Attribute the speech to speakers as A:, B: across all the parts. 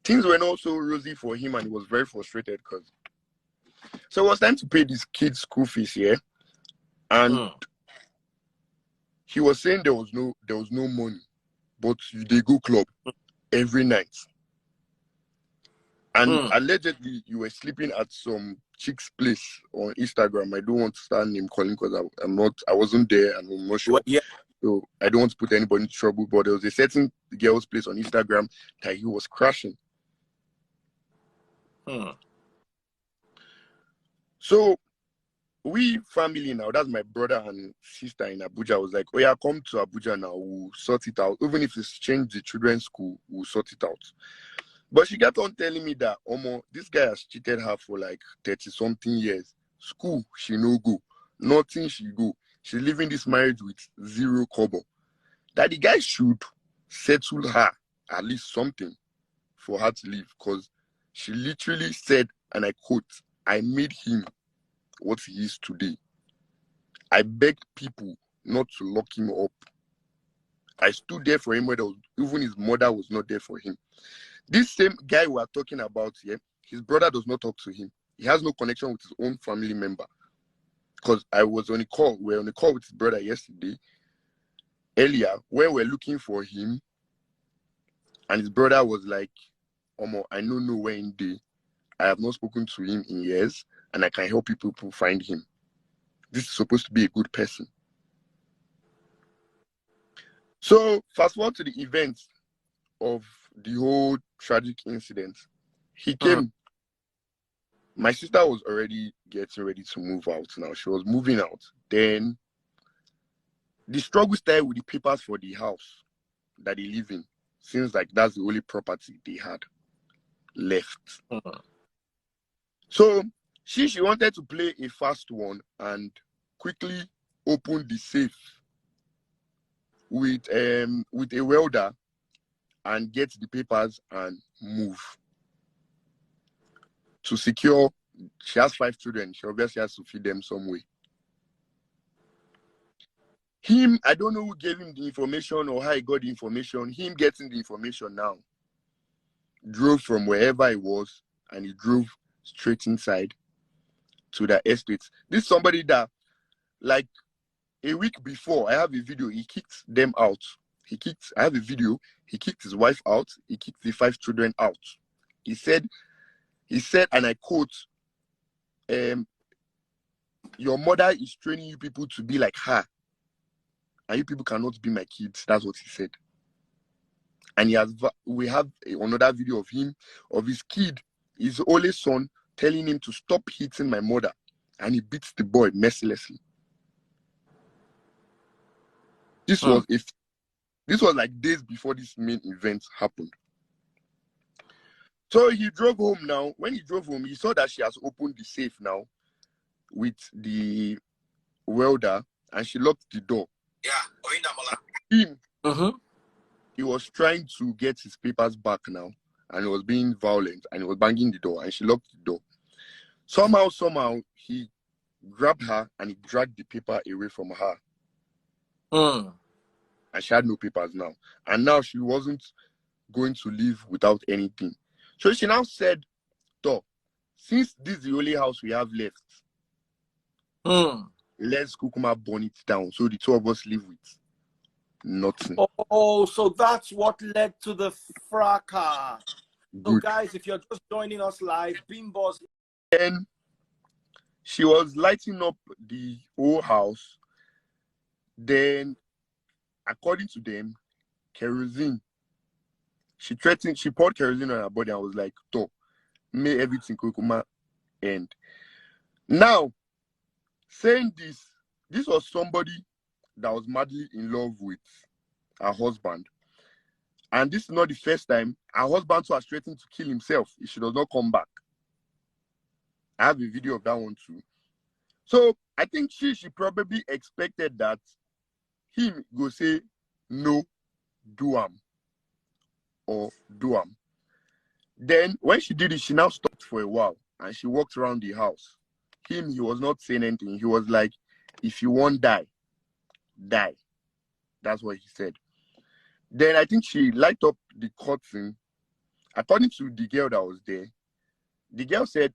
A: things were not so rosy for him, and he was very frustrated because. So it was time to pay this kid's school fees here, and he was saying there was no money, but they go club every night. And allegedly, you were sleeping at some chick's place on Instagram. I don't want to start name calling because I wasn't there and I'm not sure.
B: Yeah.
A: So I don't want to put anybody in trouble. But there was a certain girl's place on Instagram that he was crashing. So we family now, that's my brother and sister in Abuja, was like, oh yeah, come to Abuja now, we'll sort it out. Even if it's changed the children's school, we'll sort it out. But she kept on telling me that, Omo, this guy has cheated her for like 30-something years. School, she no go. Nothing, she go. She's living this marriage with 0 kobo. That the guy should settle her at least something for her to leave. Because she literally said, and I quote, I made him what he is today. I begged people not to lock him up. I stood there for him when even his mother was not there for him. This same guy we are talking about here, his brother does not talk to him. He has no connection with his own family member. Because I was on a call, we were on a call with his brother yesterday, earlier, where we're looking for him. And his brother was like, Omo, I don't know where in day. I have not spoken to him in years, and I can help people find him. This is supposed to be a good person. So, fast forward to the events of the whole tragic incident. He came. My sister was already getting ready to move out now. She was moving out. Then the struggle started with the papers for the house that they live in. Seems like that's the only property they had left. So she wanted to play a fast one and quickly open the safe with a welder and get the papers and move. To secure, she has 5 children. She obviously has to feed them some way. Him, I don't know who gave him the information or how he got the information. Him getting the information now. Drove from wherever he was and he drove straight inside to the estate. This is somebody that, like a week before, I have a video, he kicked them out. I have a video, he kicked his wife out, he kicked the 5 children out. He said, and I quote, your mother is training you people to be like her. And you people cannot be my kids. That's what he said. And we have another video of him, of his kid, his only son, telling him to stop hitting my mother. And he beats the boy mercilessly. This was like days before this main event happened. So he drove home now. When he drove home, he saw that she has opened the safe now with the welder and she locked the door.
B: Yeah, Oyindamola.
A: Him, he was trying to get his papers back now and he was being violent and he was banging the door and she locked the door. Somehow, he grabbed her and he dragged the paper away from her. And she had no papers now. And now she wasn't going to leave without anything. So she now said, since this is the only house we have left, let's Kukuma burn it down. So the 2 of us live with nothing.
B: Oh, so that's what led to the fracas. So guys, if you're just joining us live, Bimbo's.
A: Then she was lighting up the whole house. Then, according to them, kerosene. She poured kerosene on her body and was like, may everything Kukuma end. Now, saying this was somebody that was madly in love with her husband. And this is not the first time her husband was threatening to kill himself if she does not come back. I have a video of that one too. So I think she probably expected that him go say, no, do am. Or do am. Then when she did it, she now stopped for a while and she walked around the house. He was not saying anything. He was like, if you won't die, die. That's what he said. Then I think she light up the curtain According to the girl that was there, the girl said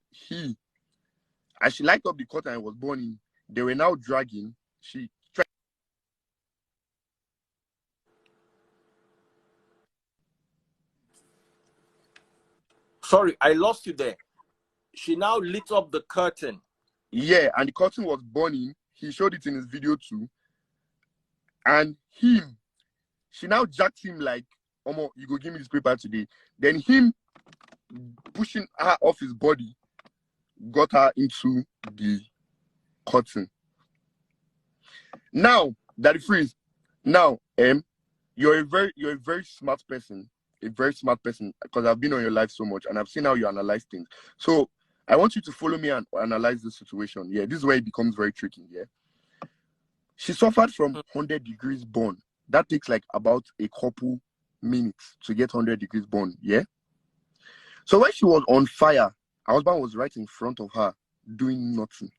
A: as she lighted up the curtain and was born in, they were now dragging. She tried.
B: Sorry, I lost you there. She now lit up the curtain.
A: Yeah, and the curtain was burning. He showed it in his video too. And she now jacked him like, Omo, you go give me this paper today. Then him pushing her off his body got her into the curtain. Now, Daddy Freeze, now, you're a very smart person. A very smart person, because I've been on your life so much and I've seen how you analyze things. So I want you to follow me and analyze the situation. Yeah, this is where it becomes very tricky. Yeah. She suffered from 100 degrees burn. That takes like about a couple minutes to get 100 degrees burn. Yeah. So when she was on fire, her husband was right in front of her doing nothing.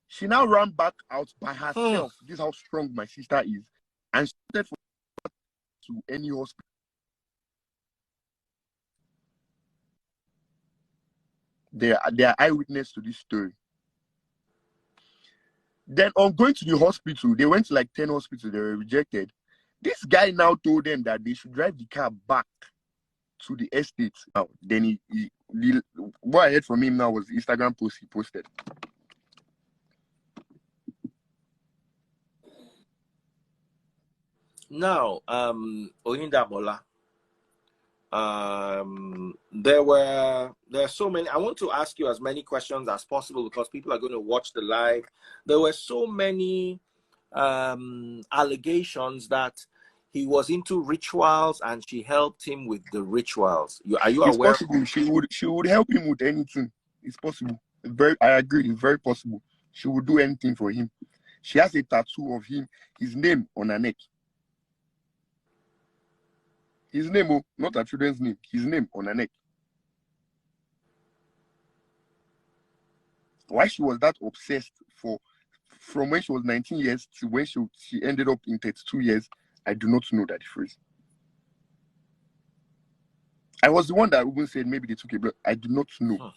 A: She now ran back out by herself. This is how strong my sister is. And she started to any hospital. They are eyewitness to this story. Then on going to the hospital, they went to like 10 hospitals, they were rejected. This guy now told them that they should drive the car back to the estate. Now, then what I heard from him now was the Instagram post he posted.
B: Now, Oyindamola, there are so many. I want to ask you as many questions as possible because people are going to watch the live. There were so many allegations that he was into rituals and she helped him with the rituals. Are you aware?
A: It's possible. She would help him with anything. It's possible. I agree. It's very possible. She would do anything for him. She has a tattoo of his name on her neck. His name, not her children's name. His name on her neck. Why she was that obsessed from when she was 19 years to when she ended up in 32 years, I do not know that phrase. I was the one that even said maybe they took a blood. I do not know.